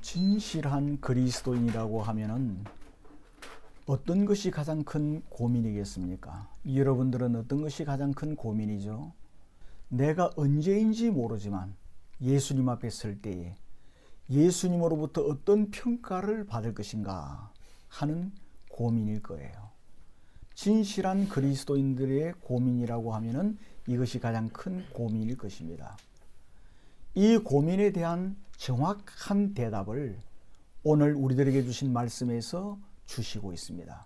진실한 그리스도인이라고 하면은 어떤 것이 가장 큰 고민이겠습니까? 여러분들은 어떤 것이 가장 큰 고민이죠? 내가 언제인지 모르지만 예수님 앞에 설 때에 예수님으로부터 어떤 평가를 받을 것인가 하는 고민일 거예요. 진실한 그리스도인들의 고민이라고 하면은 이것이 가장 큰 고민일 것입니다. 이 고민에 대한 정확한 대답을 오늘 우리들에게 주신 말씀에서 주시고 있습니다.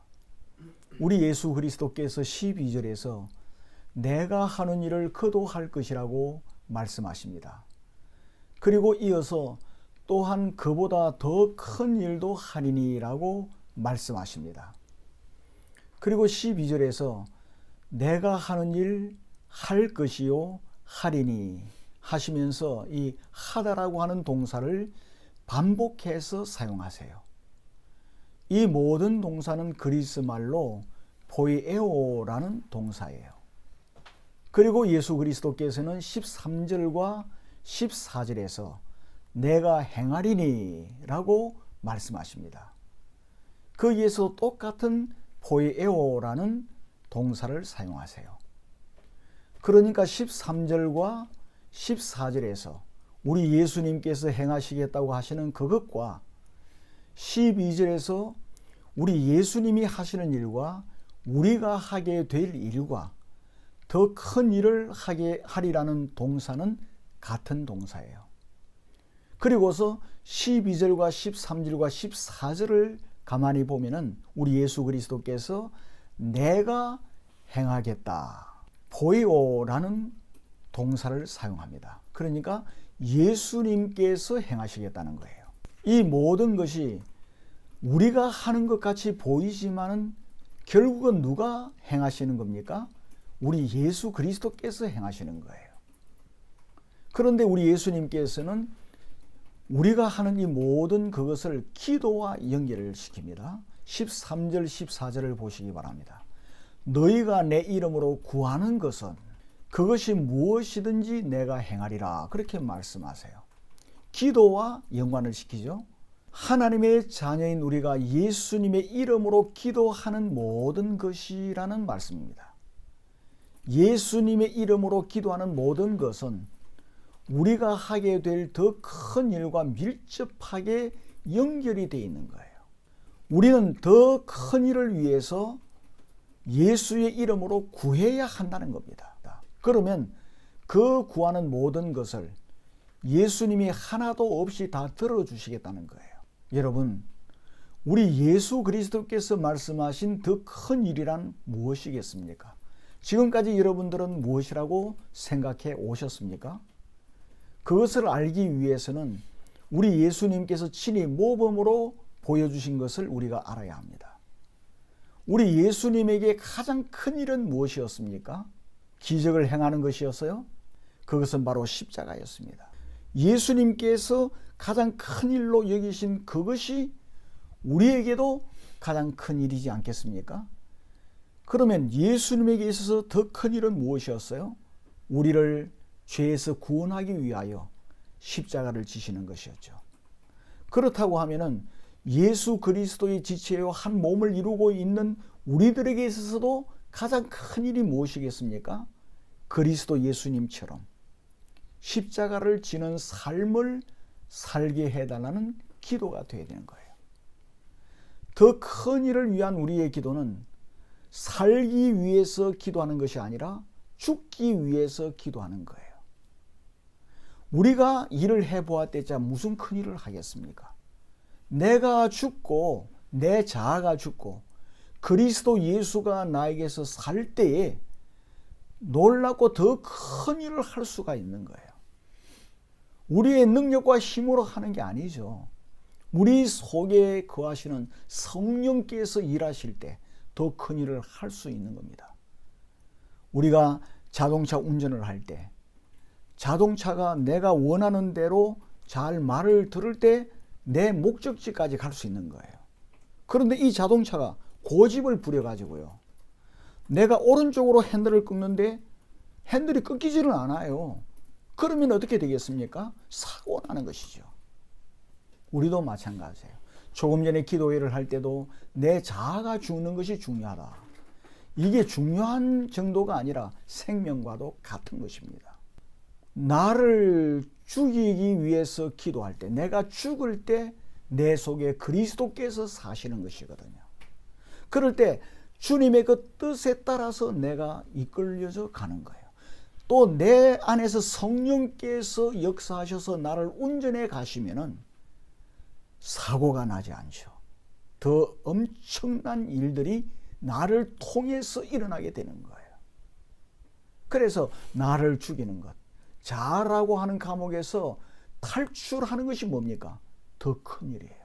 우리 예수 그리스도께서 12절에서 내가 하는 일을 그도 할 것이라고 말씀하십니다. 그리고 이어서 또한 그보다 더 큰 일도 하리니라고 말씀하십니다. 그리고 12절에서 내가 하는 일 할 것이요 하리니 하시면서 이 하다라고 하는 동사를 반복해서 사용하세요. 이 모든 동사는 그리스 말로 포이에오라는 동사예요. 그리고 예수 그리스도께서는 13절과 14절에서 내가 행하리니 라고 말씀하십니다. 거기에서 똑같은 포이에오라는 동사를 사용하세요. 그러니까 13절과 14절에서 우리 예수님께서 행하시겠다고 하시는 그것과 12절에서 우리 예수님이 하시는 일과 우리가 하게 될 일과 더 큰 일을 하게 하리라는 동사는 같은 동사예요. 그리고서 12절과 13절과 14절을 가만히 보면은 우리 예수 그리스도께서 내가 행하겠다. 보이오라는 동사를 사용합니다. 그러니까 예수님께서 행하시겠다는 거예요. 이 모든 것이 우리가 하는 것 같이 보이지만은 결국은 누가 행하시는 겁니까? 우리 예수 그리스도께서 행하시는 거예요. 그런데 우리 예수님께서는 우리가 하는 이 모든 그것을 기도와 연결을 시킵니다. 13절 14절을 보시기 바랍니다. 너희가 내 이름으로 구하는 것은 그것이 무엇이든지 내가 행하리라 그렇게 말씀하세요. 기도와 연관을 시키죠. 하나님의 자녀인 우리가 예수님의 이름으로 기도하는 모든 것이라는 말씀입니다. 예수님의 이름으로 기도하는 모든 것은 우리가 하게 될 더 큰 일과 밀접하게 연결이 되어 있는 거예요. 우리는 더 큰 일을 위해서 예수의 이름으로 구해야 한다는 겁니다. 그러면 그 구하는 모든 것을 예수님이 하나도 없이 다 들어주시겠다는 거예요. 여러분, 우리 예수 그리스도께서 말씀하신 더 큰 일이란 무엇이겠습니까? 지금까지 여러분들은 무엇이라고 생각해 오셨습니까? 그것을 알기 위해서는 우리 예수님께서 친히 모범으로 보여주신 것을 우리가 알아야 합니다. 우리 예수님에게 가장 큰 일은 무엇이었습니까? 기적을 행하는 것이었어요? 그것은 바로 십자가였습니다. 예수님께서 가장 큰 일로 여기신 그것이 우리에게도 가장 큰 일이지 않겠습니까? 그러면 예수님에게 있어서 더 큰 일은 무엇이었어요? 우리를 죄에서 구원하기 위하여 십자가를 지시는 것이었죠. 그렇다고 하면은 예수 그리스도의 지체요 한 몸을 이루고 있는 우리들에게 있어서도 가장 큰 일이 무엇이겠습니까? 그리스도 예수님처럼 십자가를 지는 삶을 살게 해달라는 기도가 되어야 되는 거예요. 더 큰 일을 위한 우리의 기도는 살기 위해서 기도하는 것이 아니라 죽기 위해서 기도하는 거예요. 우리가 일을 해보았대자 무슨 큰 일을 하겠습니까? 내가 죽고 내 자아가 죽고 그리스도 예수가 나에게서 살 때에 놀랍고 더 큰 일을 할 수가 있는 거예요. 우리의 능력과 힘으로 하는 게 아니죠. 우리 속에 거하시는 성령께서 일하실 때 더 큰 일을 할 수 있는 겁니다. 우리가 자동차 운전을 할 때 자동차가 내가 원하는 대로 잘 말을 들을 때 내 목적지까지 갈 수 있는 거예요. 그런데 이 자동차가 고집을 부려가지고요. 내가 오른쪽으로 핸들을 꺾는데 핸들이 꺾이지는 않아요. 그러면 어떻게 되겠습니까? 사고 나는 것이죠. 우리도 마찬가지예요. 조금 전에 기도회를 할 때도 내 자아가 죽는 것이 중요하다. 이게 중요한 정도가 아니라 생명과도 같은 것입니다. 나를 죽이기 위해서 기도할 때, 내가 죽을 때 내 속에 그리스도께서 사시는 것이거든요. 그럴 때 주님의 그 뜻에 따라서 내가 이끌려져 가는 거예요. 또 내 안에서 성령께서 역사하셔서 나를 운전해 가시면은 사고가 나지 않죠. 더 엄청난 일들이 나를 통해서 일어나게 되는 거예요. 그래서 나를 죽이는 것, 자아라고 하는 감옥에서 탈출하는 것이 뭡니까? 더 큰 일이에요.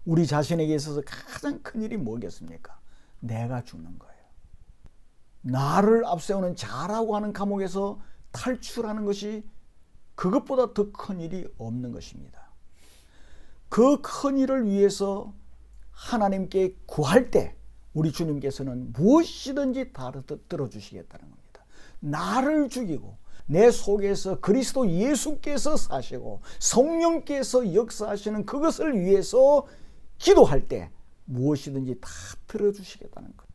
우리 자신에게 있어서 가장 큰 일이 뭐겠습니까? 내가 죽는 거예요. 나를 앞세우는 자아라고 하는 감옥에서 탈출하는 것이 그것보다 더 큰 일이 없는 것입니다. 그 큰 일을 위해서 하나님께 구할 때 우리 주님께서는 무엇이든지 다 들어주시겠다는 겁니다. 나를 죽이고 내 속에서 그리스도 예수께서 사시고 성령께서 역사하시는 그것을 위해서 기도할 때 무엇이든지 다 들어주시겠다는 것.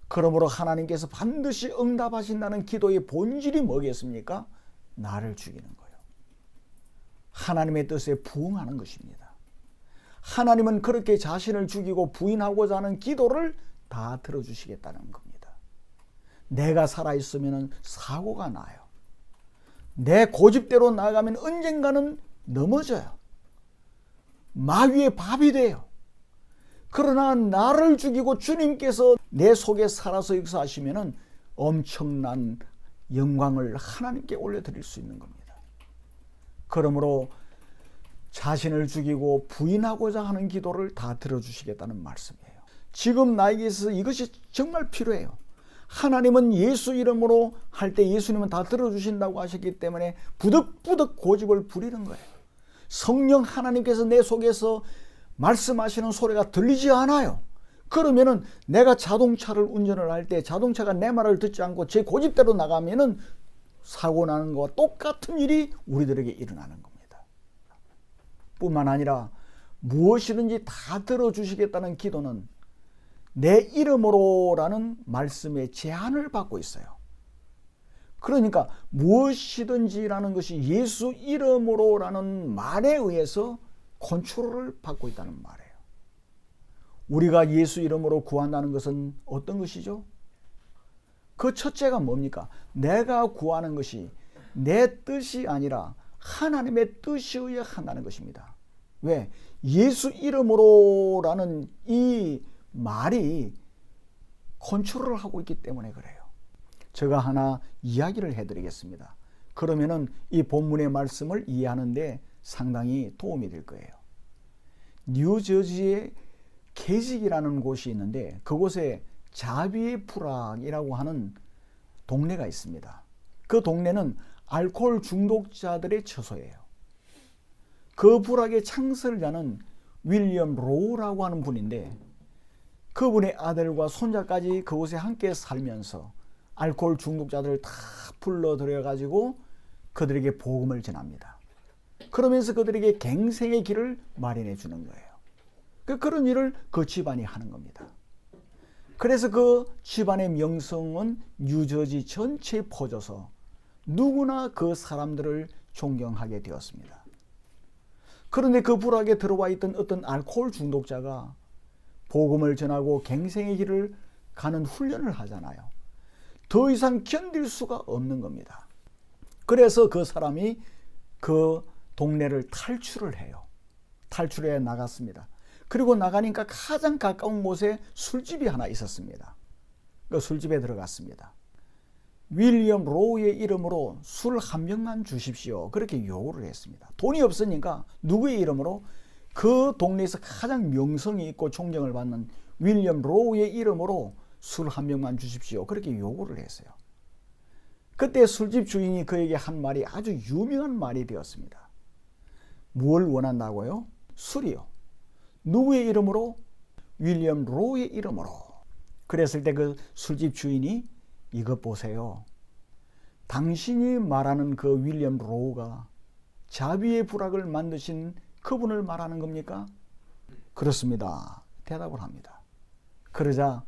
그러므로 하나님께서 반드시 응답하신다는 기도의 본질이 뭐겠습니까? 나를 죽이는 거예요. 하나님의 뜻에 부응하는 것입니다. 하나님은 그렇게 자신을 죽이고 부인하고자 하는 기도를 다 들어주시겠다는 겁니다. 내가 살아있으면 사고가 나요. 내 고집대로 나가면 언젠가는 넘어져요. 마귀의 밥이 돼요. 그러나 나를 죽이고 주님께서 내 속에 살아서 역사하시면 엄청난 영광을 하나님께 올려드릴 수 있는 겁니다. 그러므로 자신을 죽이고 부인하고자 하는 기도를 다 들어주시겠다는 말씀이에요. 지금 나에게 있어서 이것이 정말 필요해요. 하나님은 예수 이름으로 할 때 예수님은 다 들어주신다고 하셨기 때문에 부득부득 고집을 부리는 거예요. 성령 하나님께서 내 속에서 말씀하시는 소리가 들리지 않아요. 그러면은 내가 자동차를 운전을 할 때 자동차가 내 말을 듣지 않고 제 고집대로 나가면은 사고 나는 것과 똑같은 일이 우리들에게 일어나는 겁니다. 뿐만 아니라 무엇이든지 다 들어주시겠다는 기도는 내 이름으로라는 말씀의 제한을 받고 있어요. 그러니까 무엇이든지라는 것이 예수 이름으로라는 말에 의해서 컨트롤을 받고 있다는 말이에요. 우리가 예수 이름으로 구한다는 것은 어떤 것이죠? 그 첫째가 뭡니까? 내가 구하는 것이 내 뜻이 아니라 하나님의 뜻에 의해 한다는 것입니다. 왜? 예수 이름으로라는 이 말이 컨트롤을 하고 있기 때문에 그래요. 제가 하나 이야기를 해드리겠습니다. 그러면은 이 본문의 말씀을 이해하는데 상당히 도움이 될 거예요. 뉴저지의 계직이라는 곳이 있는데 그곳에 자비의 프락이라고 하는 동네가 있습니다. 그 동네는 알코올 중독자들의 처소예요. 그 불악의 창설자는 윌리엄 로우라고 하는 분인데 그분의 아들과 손자까지 그곳에 함께 살면서 알코올 중독자들을 다 불러들여 가지고 그들에게 복음을 전합니다. 그러면서 그들에게 갱생의 길을 마련해 주는 거예요. 그런 일을 그 집안이 하는 겁니다. 그래서 그 집안의 명성은 뉴저지 전체에 퍼져서 누구나 그 사람들을 존경하게 되었습니다. 그런데 그 불악에 들어와 있던 어떤 알코올 중독자가 복음을 전하고 갱생의 길을 가는 훈련을 하잖아요. 더 이상 견딜 수가 없는 겁니다. 그래서 그 사람이 그 동네를 탈출을 해요. 탈출해 나갔습니다. 그리고 나가니까 가장 가까운 곳에 술집이 하나 있었습니다. 그 술집에 들어갔습니다. 윌리엄 로우의 이름으로 술 한 병만 주십시오. 그렇게 요구를 했습니다. 돈이 없으니까 누구의 이름으로? 그 동네에서 가장 명성이 있고 존경을 받는 윌리엄 로우의 이름으로 술 한 병만 주십시오. 그렇게 요구를 했어요. 그때 술집 주인이 그에게 한 말이 아주 유명한 말이 되었습니다. 뭘 원한다고요? 술이요. 누구의 이름으로? 윌리엄 로우의 이름으로. 그랬을 때 그 술집 주인이 이것 보세요. 당신이 말하는 그 윌리엄 로우가 자비의 불악을 만드신 그분을 말하는 겁니까? 그렇습니다. 대답을 합니다. 그러자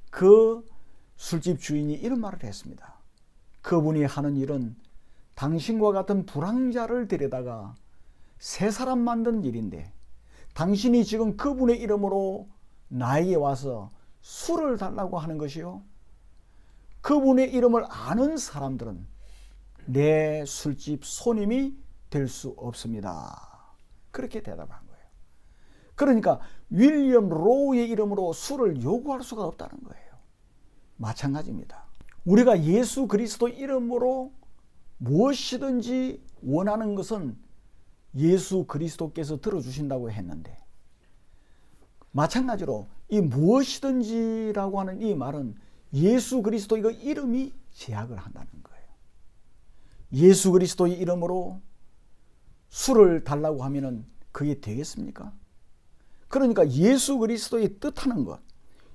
그 술집 주인이 이런 말을 했습니다. 그분이 하는 일은 당신과 같은 불황자를 데려다가 세 사람 만드는 일인데 당신이 지금 그분의 이름으로 나에게 와서 술을 달라고 하는 것이요. 그분의 이름을 아는 사람들은 내 술집 손님이 될 수 없습니다. 그렇게 대답한 거예요. 그러니까 윌리엄 로우의 이름으로 술을 요구할 수가 없다는 거예요. 마찬가지입니다. 우리가 예수 그리스도 이름으로 무엇이든지 원하는 것은 예수 그리스도께서 들어주신다고 했는데, 마찬가지로 이 무엇이든지라고 하는 이 말은 예수 그리스도 이거 이름이 제약을 한다는 거예요. 예수 그리스도의 이름으로 술을 달라고 하면은 그게 되겠습니까? 그러니까 예수 그리스도의 뜻하는 것,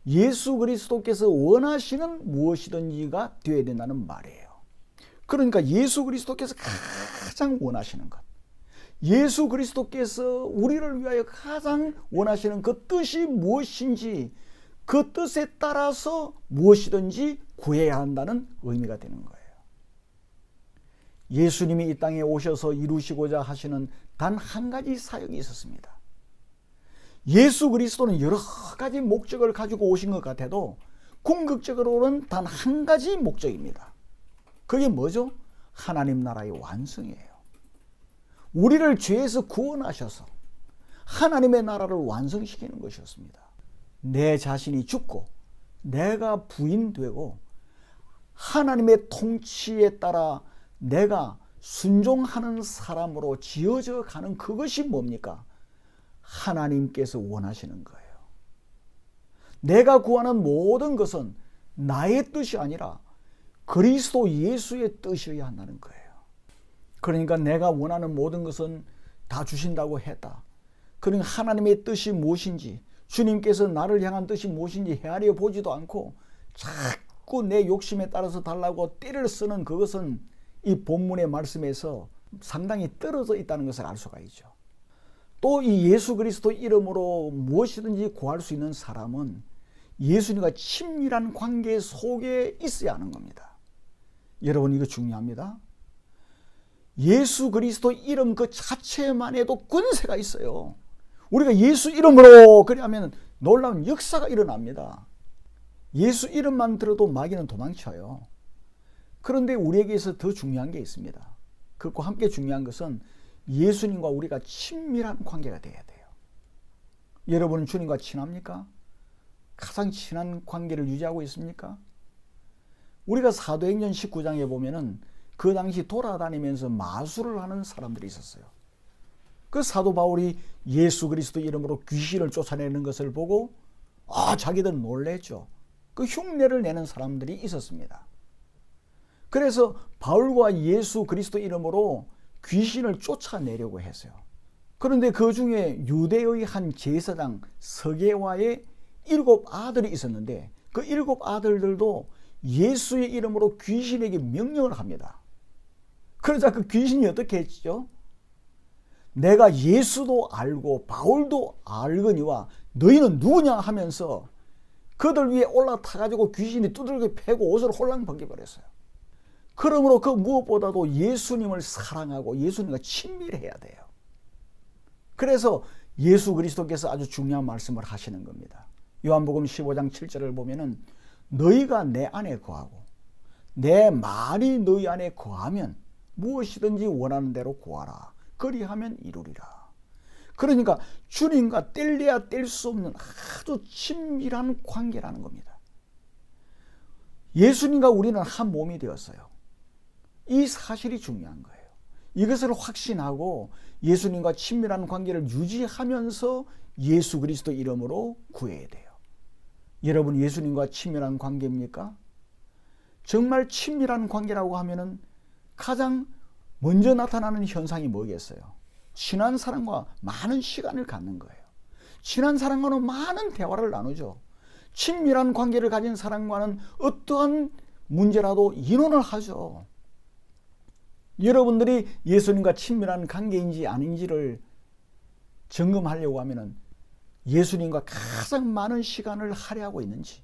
예수 그리스도께서 원하시는 무엇이든지가 되어야 된다는 말이에요. 그러니까 예수 그리스도께서 가장 원하시는 것, 예수 그리스도께서 우리를 위하여 가장 원하시는 그 뜻이 무엇인지 그 뜻에 따라서 무엇이든지 구해야 한다는 의미가 되는 거예요. 예수님이 이 땅에 오셔서 이루시고자 하시는 단 한 가지 사역이 있었습니다. 예수 그리스도는 여러 가지 목적을 가지고 오신 것 같아도 궁극적으로는 단 한 가지 목적입니다. 그게 뭐죠? 하나님 나라의 완성이에요. 우리를 죄에서 구원하셔서 하나님의 나라를 완성시키는 것이었습니다. 내 자신이 죽고 내가 부인되고 하나님의 통치에 따라 내가 순종하는 사람으로 지어져 가는 그것이 뭡니까? 하나님께서 원하시는 거예요. 내가 구하는 모든 것은 나의 뜻이 아니라 그리스도 예수의 뜻이어야 한다는 거예요. 그러니까 내가 원하는 모든 것은 다 주신다고 했다. 그러니까 하나님의 뜻이 무엇인지, 주님께서 나를 향한 뜻이 무엇인지 헤아려 보지도 않고 자꾸 내 욕심에 따라서 달라고 떼를 쓰는 그것은 이 본문의 말씀에서 상당히 떨어져 있다는 것을 알 수가 있죠. 또 이 예수 그리스도 이름으로 무엇이든지 구할 수 있는 사람은 예수님과 친밀한 관계 속에 있어야 하는 겁니다. 여러분, 이거 중요합니다. 예수 그리스도 이름 그 자체만 해도 권세가 있어요. 우리가 예수 이름으로 그러면 놀라운 역사가 일어납니다. 예수 이름만 들어도 마귀는 도망쳐요. 그런데 우리에게서 더 중요한 게 있습니다. 그것과 함께 중요한 것은 예수님과 우리가 친밀한 관계가 돼야 돼요. 여러분은 주님과 친합니까? 가장 친한 관계를 유지하고 있습니까? 우리가 사도행전 19장에 보면은 그 당시 돌아다니면서 마술을 하는 사람들이 있었어요. 그 사도 바울이 예수 그리스도 이름으로 귀신을 쫓아내는 것을 보고 자기들은 놀랬죠. 그 흉내를 내는 사람들이 있었습니다. 그래서 바울과 예수 그리스도 이름으로 귀신을 쫓아내려고 했어요. 그런데 그 중에 유대의 한 제사장 서게와의 7 아들이 있었는데 그 7 아들들도 예수의 이름으로 귀신에게 명령을 합니다. 그러자 그 귀신이 어떻게 했죠? 내가 예수도 알고 바울도 알거니와 너희는 누구냐 하면서 그들 위에 올라타가지고 귀신이 두들겨 패고 옷을 홀랑 벗겨버렸어요. 그러므로 그 무엇보다도 예수님을 사랑하고 예수님과 친밀해야 돼요. 그래서 예수 그리스도께서 아주 중요한 말씀을 하시는 겁니다. 요한복음 15장 7절을 보면은 너희가 내 안에 거하고 내 말이 너희 안에 거하면 무엇이든지 원하는 대로 구하라. 그리하면 이루리라. 그러니까 주님과 뗄래야 뗄 수 없는 아주 친밀한 관계라는 겁니다. 예수님과 우리는 한 몸이 되었어요. 이 사실이 중요한 거예요. 이것을 확신하고 예수님과 친밀한 관계를 유지하면서 예수 그리스도 이름으로 구해야 돼요. 여러분, 예수님과 친밀한 관계입니까? 정말 친밀한 관계라고 하면은 가장 먼저 나타나는 현상이 뭐겠어요? 친한 사람과 많은 시간을 갖는 거예요. 친한 사람과는 많은 대화를 나누죠. 친밀한 관계를 가진 사람과는 어떠한 문제라도 의논을 하죠. 여러분들이 예수님과 친밀한 관계인지 아닌지를 점검하려고 하면은 예수님과 가장 많은 시간을 할애하고 있는지.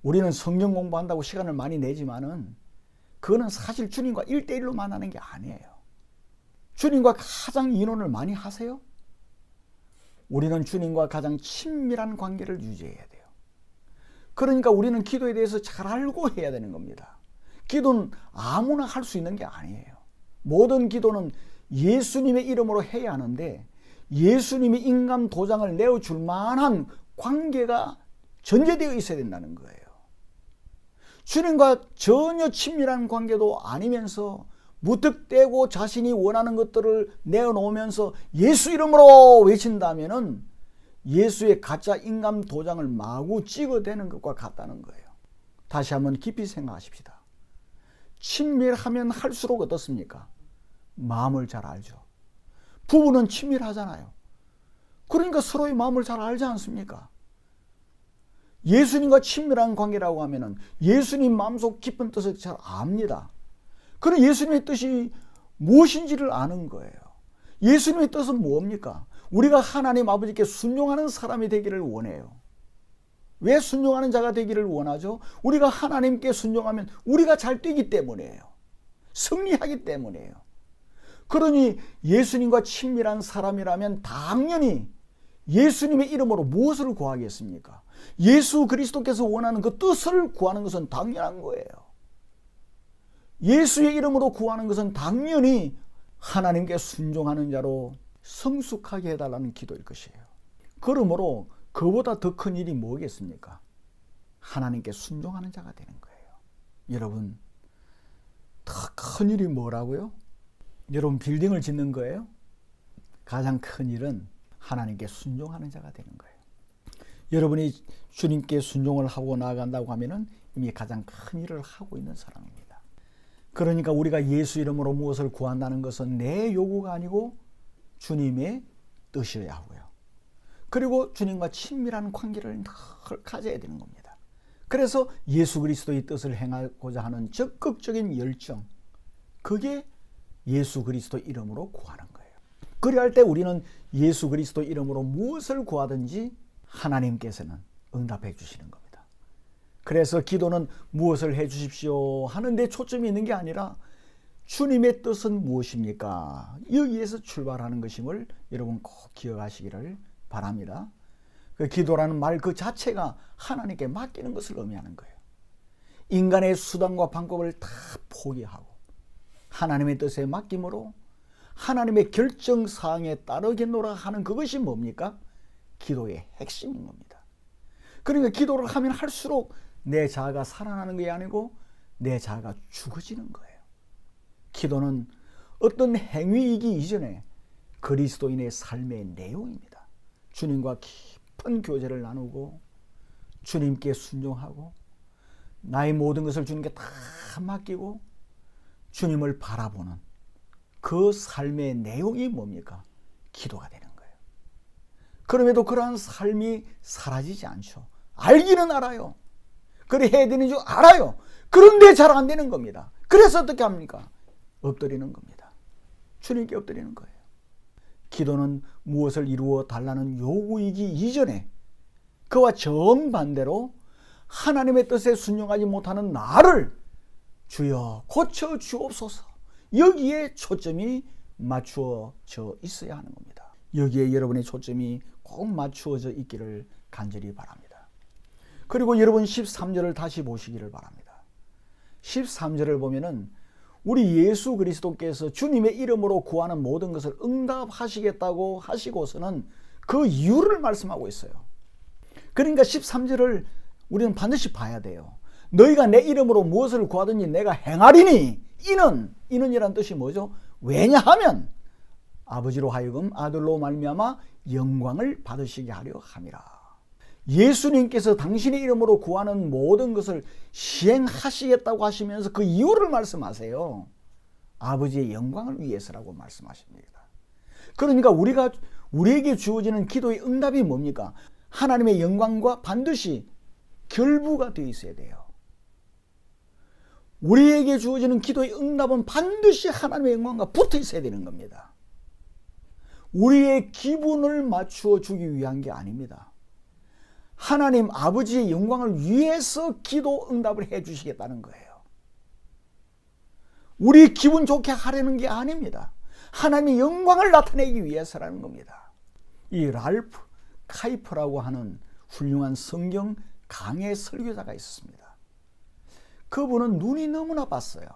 우리는 성경 공부한다고 시간을 많이 내지만은 그거는 사실 주님과 1대1로 만나는 게 아니에요. 주님과 가장 인원을 많이 하세요? 우리는 주님과 가장 친밀한 관계를 유지해야 돼요. 그러니까 우리는 기도에 대해서 잘 알고 해야 되는 겁니다. 기도는 아무나 할 수 있는 게 아니에요. 모든 기도는 예수님의 이름으로 해야 하는데 예수님이 인감 도장을 내어줄 만한 관계가 전제되어 있어야 된다는 거예요. 주님과 전혀 친밀한 관계도 아니면서 무턱대고 자신이 원하는 것들을 내어놓으면서 예수 이름으로 외친다면은 예수의 가짜 인감 도장을 마구 찍어대는 것과 같다는 거예요. 다시 한번 깊이 생각하십시다. 친밀하면 할수록 어떻습니까? 마음을 잘 알죠. 부부는 친밀하잖아요. 그러니까 서로의 마음을 잘 알지 않습니까? 예수님과 친밀한 관계라고 하면은 예수님 마음속 깊은 뜻을 잘 압니다. 그런 예수님의 뜻이 무엇인지를 아는 거예요. 예수님의 뜻은 뭡니까? 우리가 하나님 아버지께 순종하는 사람이 되기를 원해요. 왜 순종하는 자가 되기를 원하죠? 우리가 하나님께 순종하면 우리가 잘 되기 때문이에요. 승리하기 때문이에요. 그러니 예수님과 친밀한 사람이라면 당연히 예수님의 이름으로 무엇을 구하겠습니까? 예수 그리스도께서 원하는 그 뜻을 구하는 것은 당연한 거예요. 예수의 이름으로 구하는 것은 당연히 하나님께 순종하는 자로 성숙하게 해달라는 기도일 것이에요. 그러므로 그보다 더 큰 일이 뭐겠습니까? 하나님께 순종하는 자가 되는 거예요. 여러분, 더 큰 일이 뭐라고요? 여러분, 빌딩을 짓는 거예요? 가장 큰 일은 하나님께 순종하는 자가 되는 거예요. 여러분이 주님께 순종을 하고 나아간다고 하면은 이미 가장 큰 일을 하고 있는 사람입니다. 그러니까 우리가 예수 이름으로 무엇을 구한다는 것은 내 요구가 아니고 주님의 뜻이어야 하고요. 그리고 주님과 친밀한 관계를 늘 가져야 되는 겁니다. 그래서 예수 그리스도의 뜻을 행하고자 하는 적극적인 열정, 그게 예수 그리스도 이름으로 구하는 거예요. 그리할 때 우리는 예수 그리스도 이름으로 무엇을 구하든지 하나님께서는 응답해 주시는 겁니다. 그래서 기도는 무엇을 해 주십시오 하는 데 초점이 있는 게 아니라 주님의 뜻은 무엇입니까? 여기에서 출발하는 것임을 여러분 꼭 기억하시기를 바랍니다. 그 기도라는 말 그 자체가 하나님께 맡기는 것을 의미하는 거예요. 인간의 수단과 방법을 다 포기하고 하나님의 뜻에 맡김으로 하나님의 결정사항에 따르겠노라 하는 그것이 뭡니까? 기도의 핵심인 겁니다. 그러니까 기도를 하면 할수록 내 자아가 살아나는 게 아니고 내 자아가 죽어지는 거예요. 기도는 어떤 행위이기 이전에 그리스도인의 삶의 내용입니다. 주님과 깊은 교제를 나누고 주님께 순종하고 나의 모든 것을 주님께 다 맡기고 주님을 바라보는 그 삶의 내용이 뭡니까? 기도가 되는 거예요. 그럼에도 그러한 삶이 사라지지 않죠. 알기는 알아요. 그래 해야 되는 줄 알아요. 그런데 잘 안 되는 겁니다. 그래서 어떻게 합니까? 엎드리는 겁니다. 주님께 엎드리는 거예요. 기도는 무엇을 이루어 달라는 요구이기 이전에 그와 정반대로 하나님의 뜻에 순종하지 못하는 나를 주여 고쳐 주옵소서, 여기에 초점이 맞추어져 있어야 하는 겁니다. 여기에 여러분의 초점이 꼭 맞추어져 있기를 간절히 바랍니다. 그리고 여러분 13절을 다시 보시기를 바랍니다. 13절을 보면은 우리 예수 그리스도께서 주님의 이름으로 구하는 모든 것을 응답하시겠다고 하시고서는 그 이유를 말씀하고 있어요. 그러니까 13절을 우리는 반드시 봐야 돼요. 너희가 내 이름으로 무엇을 구하든지 내가 행하리니, 이는이란 뜻이 뭐죠? 왜냐하면 아버지로 하여금 아들로 말미암아 영광을 받으시게 하려 함이라. 예수님께서 당신의 이름으로 구하는 모든 것을 시행하시겠다고 하시면서 그 이유를 말씀하세요. 아버지의 영광을 위해서라고 말씀하십니다. 그러니까 우리에게 주어지는 기도의 응답이 뭡니까? 하나님의 영광과 반드시 결부가 되어 있어야 돼요. 우리에게 주어지는 기도의 응답은 반드시 하나님의 영광과 붙어 있어야 되는 겁니다. 우리의 기분을 맞추어 주기 위한 게 아닙니다. 하나님 아버지의 영광을 위해서 기도 응답을 해 주시겠다는 거예요. 우리 기분 좋게 하려는 게 아닙니다. 하나님의 영광을 나타내기 위해서라는 겁니다. 이 랄프 카이퍼라고 하는 훌륭한 성경 강해 설교자가 있었습니다. 그분은 눈이 너무 나빴어요.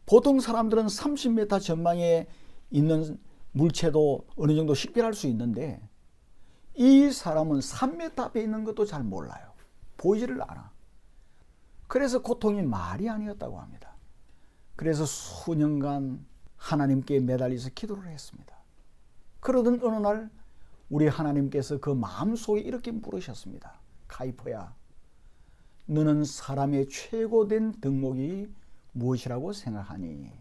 보통 사람들은 30m 전방에 있는 물체도 어느 정도 식별할 수 있는데 이 사람은 3m 앞에 있는 것도 잘 몰라요. 보이지를 않아. 그래서 고통이 말이 아니었다고 합니다. 그래서 수년간 하나님께 매달려서 기도를 했습니다. 그러던 어느 날 우리 하나님께서 그 마음속에 이렇게 물으셨습니다. 카이퍼야, 너는 사람의 최고된 덕목이 무엇이라고 생각하니?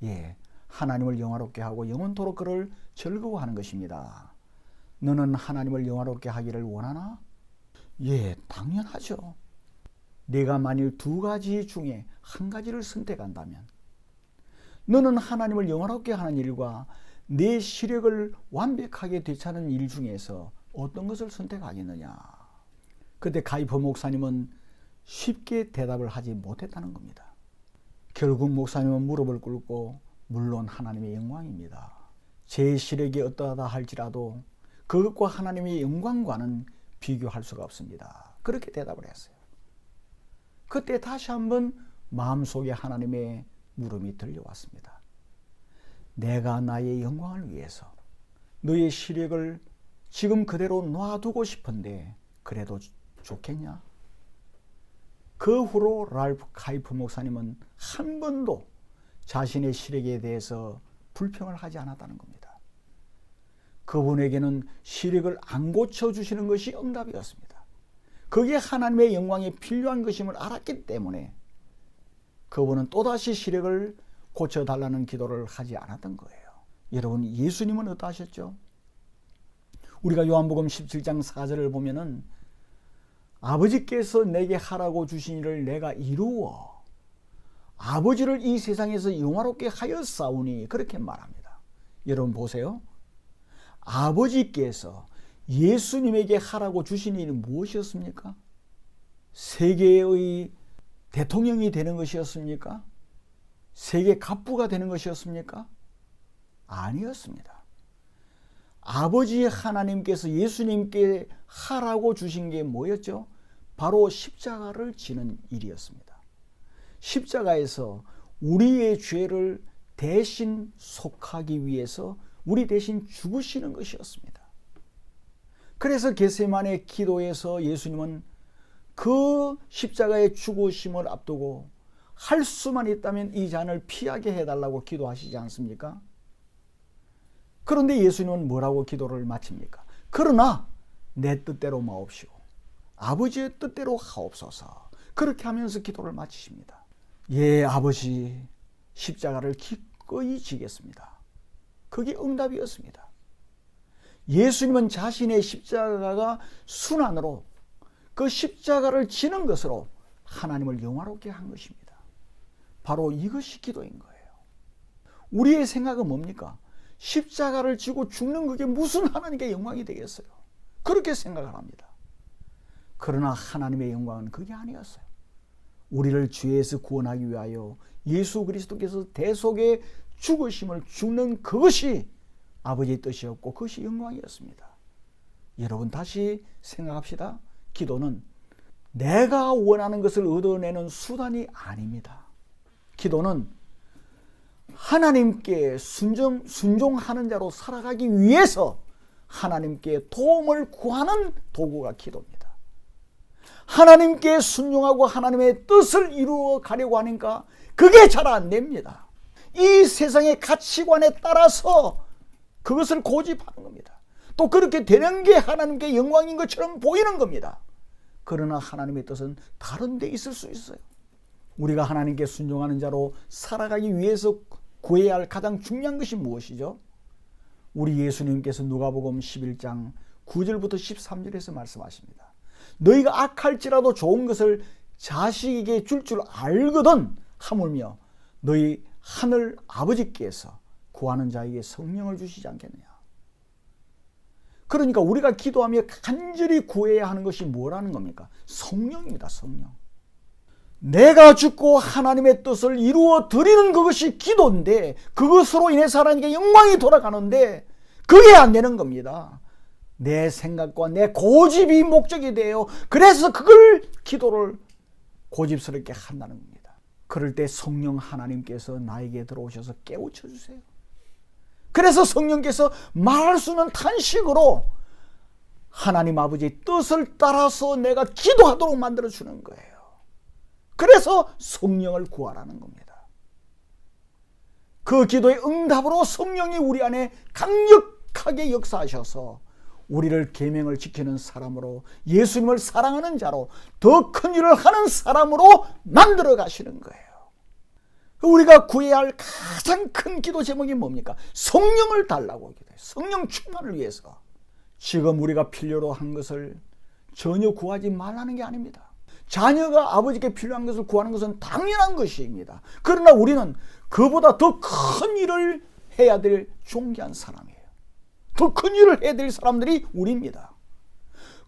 예, 하나님을 영화롭게 하고 영원토록 그를 즐거워하는 것입니다. 너는 하나님을 영화롭게 하기를 원하나? 예, 당연하죠. 내가 만일 두 가지 중에 한 가지를 선택한다면 너는 하나님을 영화롭게 하는 일과 내 시력을 완벽하게 되찾는 일 중에서 어떤 것을 선택하겠느냐? 그때 카이퍼 목사님은 쉽게 대답을 하지 못했다는 겁니다. 결국 목사님은 무릎을 꿇고 물론 하나님의 영광입니다. 제 시력이 어떠하다 할지라도 그것과 하나님의 영광과는 비교할 수가 없습니다. 그렇게 대답을 했어요. 그때 다시 한번 마음속에 하나님의 물음이 들려왔습니다. 내가 나의 영광을 위해서 너의 시력을 지금 그대로 놔두고 싶은데 그래도 좋겠냐? 그 후로 랄프 카이프 목사님은 한 번도 자신의 시력에 대해서 불평을 하지 않았다는 겁니다. 그분에게는 시력을 안 고쳐주시는 것이 응답이었습니다. 그게 하나님의 영광에 필요한 것임을 알았기 때문에 그분은 또다시 시력을 고쳐달라는 기도를 하지 않았던 거예요. 여러분, 예수님은 어떠하셨죠? 우리가 요한복음 17장 4절을 보면은 아버지께서 내게 하라고 주신 일을 내가 이루어 아버지를 이 세상에서 영화롭게 하였사오니 그렇게 말합니다. 여러분 보세요. 아버지께서 예수님에게 하라고 주신 일이 무엇이었습니까? 세계의 대통령이 되는 것이었습니까? 세계 갑부가 되는 것이었습니까? 아니었습니다. 아버지 하나님께서 예수님께 하라고 주신 게 뭐였죠? 바로 십자가를 지는 일이었습니다. 십자가에서 우리의 죄를 대신 속하기 위해서 우리 대신 죽으시는 것이었습니다. 그래서 겟세마네 기도에서 예수님은 그 십자가의 죽으심을 앞두고 할 수만 있다면 이 잔을 피하게 해달라고 기도하시지 않습니까? 그런데 예수님은 뭐라고 기도를 마칩니까? 그러나 내 뜻대로 마옵시오. 아버지의 뜻대로 하옵소서. 그렇게 하면서 기도를 마치십니다. 예, 아버지, 십자가를 기꺼이 지겠습니다. 그게 응답이었습니다. 예수님은 자신의 십자가가 순환으로 그 십자가를 지는 것으로 하나님을 영화롭게 한 것입니다. 바로 이것이 기도인 거예요. 우리의 생각은 뭡니까? 십자가를 지고 죽는 그게 무슨 하나님께 영광이 되겠어요? 그렇게 생각을 합니다. 그러나 하나님의 영광은 그게 아니었어요. 우리를 죄에서 구원하기 위하여 예수 그리스도께서 대속의 죽으심을 죽는 그것이 아버지의 뜻이었고 그것이 영광이었습니다. 여러분 다시 생각합시다. 기도는 내가 원하는 것을 얻어내는 수단이 아닙니다. 기도는 하나님께 순종하는 자로 살아가기 위해서 하나님께 도움을 구하는 도구가 기도입니다. 하나님께 순종하고 하나님의 뜻을 이루어 가려고 하니까 그게 잘 안 됩니다. 이 세상의 가치관에 따라서 그것을 고집하는 겁니다. 또 그렇게 되는 게 하나님께 영광인 것처럼 보이는 겁니다. 그러나 하나님의 뜻은 다른 데 있을 수 있어요. 우리가 하나님께 순종하는 자로 살아가기 위해서 구해야 할 가장 중요한 것이 무엇이죠? 우리 예수님께서 누가복음 11장 9절부터 13절에서 말씀하십니다. 너희가 악할지라도 좋은 것을 자식에게 줄 알거든 하물며 너희 하늘 아버지께서 구하는 자에게 성령을 주시지 않겠느냐. 그러니까 우리가 기도하며 간절히 구해야 하는 것이 뭐라는 겁니까? 성령입니다. 성령. 내가 죽고 하나님의 뜻을 이루어 드리는 그것이 기도인데, 그것으로 인해서 하나님께 영광이 돌아가는데 그게 안 되는 겁니다. 내 생각과 내 고집이 목적이 돼요. 그래서 그걸 기도를 고집스럽게 한다는 겁니다. 그럴 때 성령 하나님께서 나에게 들어오셔서 깨우쳐 주세요. 그래서 성령께서 말할 수 없는 탄식으로 하나님 아버지의 뜻을 따라서 내가 기도하도록 만들어주는 거예요. 그래서 성령을 구하라는 겁니다. 그 기도의 응답으로 성령이 우리 안에 강력하게 역사하셔서 우리를 계명을 지키는 사람으로, 예수님을 사랑하는 자로, 더 큰 일을 하는 사람으로 만들어 가시는 거예요. 우리가 구해야 할 가장 큰 기도 제목이 뭡니까? 성령을 달라고 기도해요. 성령 충만을 위해서. 지금 우리가 필요로 한 것을 전혀 구하지 말라는 게 아닙니다. 자녀가 아버지께 필요한 것을 구하는 것은 당연한 것입니다. 그러나 우리는 그보다 더 큰 일을 해야 될 존귀한 사람이에요. 더 큰 일을 해야 될 사람들이 우리입니다.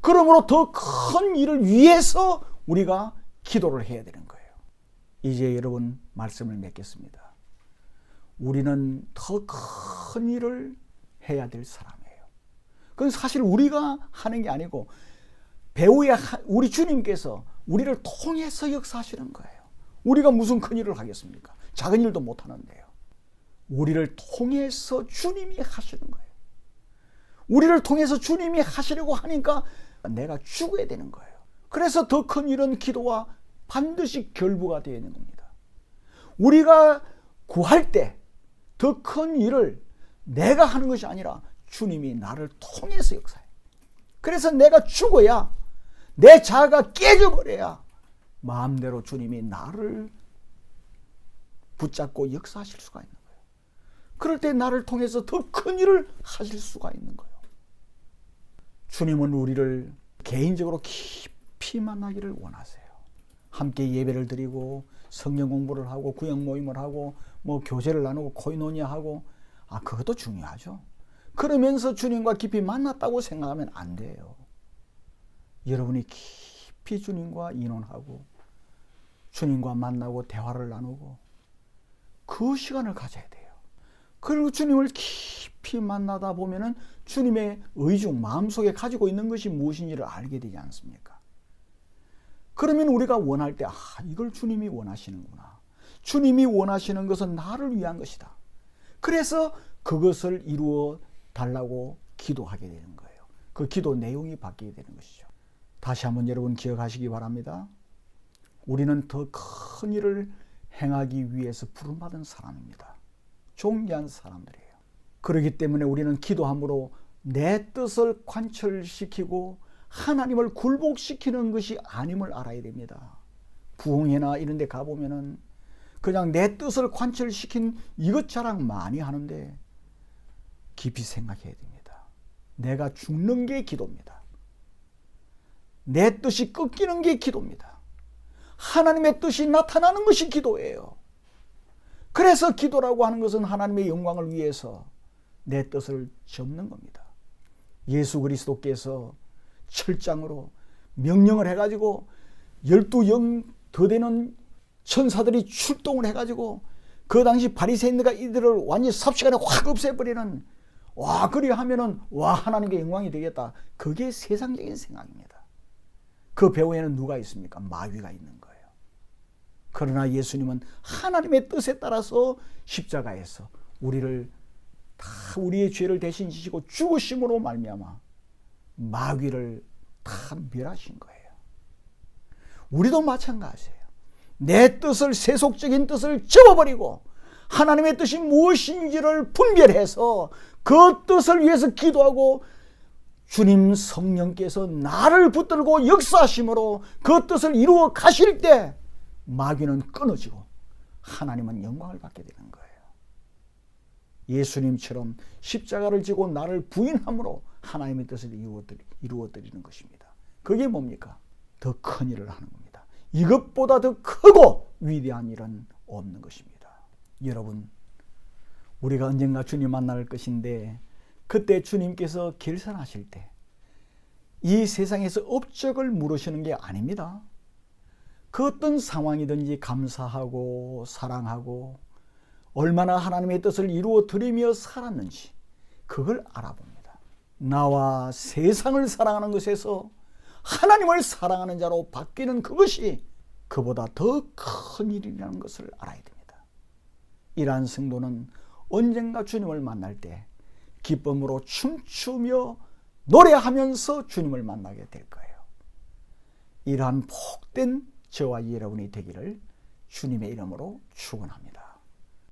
그러므로 더 큰 일을 위해서 우리가 기도를 해야 되는 거예요. 이제 여러분 말씀을 맺겠습니다. 우리는 더 큰 일을 해야 될 사람이에요. 그건 사실 우리가 하는 게 아니고 배우의 우리 주님께서 우리를 통해서 역사하시는 거예요. 우리가 무슨 큰 일을 하겠습니까? 작은 일도 못 하는데요. 우리를 통해서 주님이 하시는 거예요. 우리를 통해서 주님이 하시려고 하니까 내가 죽어야 되는 거예요. 그래서 더 큰 일은 기도와 반드시 결부가 되어 있는 겁니다. 우리가 구할 때 더 큰 일을 내가 하는 것이 아니라 주님이 나를 통해서 역사해요. 그래서 내가 죽어야, 내 자아가 깨져버려야 마음대로 주님이 나를 붙잡고 역사하실 수가 있는 거예요. 그럴 때 나를 통해서 더 큰 일을 하실 수가 있는 거예요. 주님은 우리를 개인적으로 깊이 만나기를 원하세요. 함께 예배를 드리고 성경 공부를 하고 구역 모임을 하고 교제를 나누고 코이노니아하고, 그것도 중요하죠. 그러면서 주님과 깊이 만났다고 생각하면 안 돼요. 여러분이 깊이 주님과 인원하고 주님과 만나고 대화를 나누고 그 시간을 가져야 돼요. 그리고 주님을 깊이 만나다 보면은 주님의 의중, 마음속에 가지고 있는 것이 무엇인지를 알게 되지 않습니까? 그러면 우리가 원할 때, 이걸 주님이 원하시는구나. 주님이 원하시는 것은 나를 위한 것이다. 그래서 그것을 이루어 달라고 기도하게 되는 거예요. 그 기도 내용이 바뀌게 되는 것이죠. 다시 한번 여러분 기억하시기 바랍니다. 우리는 더 큰 일을 행하기 위해서 부름받은 사람입니다. 존귀한 사람들이에요. 그렇기 때문에 우리는 기도함으로 내 뜻을 관철시키고 하나님을 굴복시키는 것이 아님을 알아야 됩니다. 부흥회나 이런 데 가보면은 그냥 내 뜻을 관철시킨 이것 자랑 많이 하는데 깊이 생각해야 됩니다. 내가 죽는 게 기도입니다. 내 뜻이 꺾이는 게 기도입니다. 하나님의 뜻이 나타나는 것이 기도예요. 그래서 기도라고 하는 것은 하나님의 영광을 위해서 내 뜻을 접는 겁니다. 예수 그리스도께서 철장으로 명령을 해가지고 12영 더 되는 천사들이 출동을 해가지고 그 당시 바리새인들과 이들을 완전히 삽시간에 확 없애버리는, 그리하면은 하나님께 영광이 되겠다. 그게 세상적인 생각입니다. 그 배후에는 누가 있습니까? 마귀가 있는 거예요. 그러나 예수님은 하나님의 뜻에 따라서 십자가에서 우리를 다 우리의 죄를 대신 지시고 죽으심으로 말미암아 마귀를 다 멸하신 거예요. 우리도 마찬가지예요. 내 뜻을, 세속적인 뜻을 접어버리고 하나님의 뜻이 무엇인지를 분별해서 그 뜻을 위해서 기도하고 주님 성령께서 나를 붙들고 역사하심으로 그 뜻을 이루어 가실 때 마귀는 끊어지고 하나님은 영광을 받게 되는 거예요. 예수님처럼 십자가를 지고 나를 부인함으로 하나님의 뜻을 이루어 드리는 것입니다. 그게 뭡니까? 더 큰 일을 하는 겁니다. 이것보다 더 크고 위대한 일은 없는 것입니다. 여러분, 우리가 언젠가 주님 만날 것인데 그때 주님께서 결산하실 때 이 세상에서 업적을 물으시는 게 아닙니다. 그 어떤 상황이든지 감사하고 사랑하고 얼마나 하나님의 뜻을 이루어 드리며 살았는지 그걸 알아봅니다. 나와 세상을 사랑하는 것에서 하나님을 사랑하는 자로 바뀌는 그것이 그보다 더 큰 일이라는 것을 알아야 됩니다. 이러한 성도는 언젠가 주님을 만날 때 기쁨으로 춤추며 노래하면서 주님을 만나게 될 거예요. 이러한 복된 저와 여러분이 되기를 주님의 이름으로 축원합니다.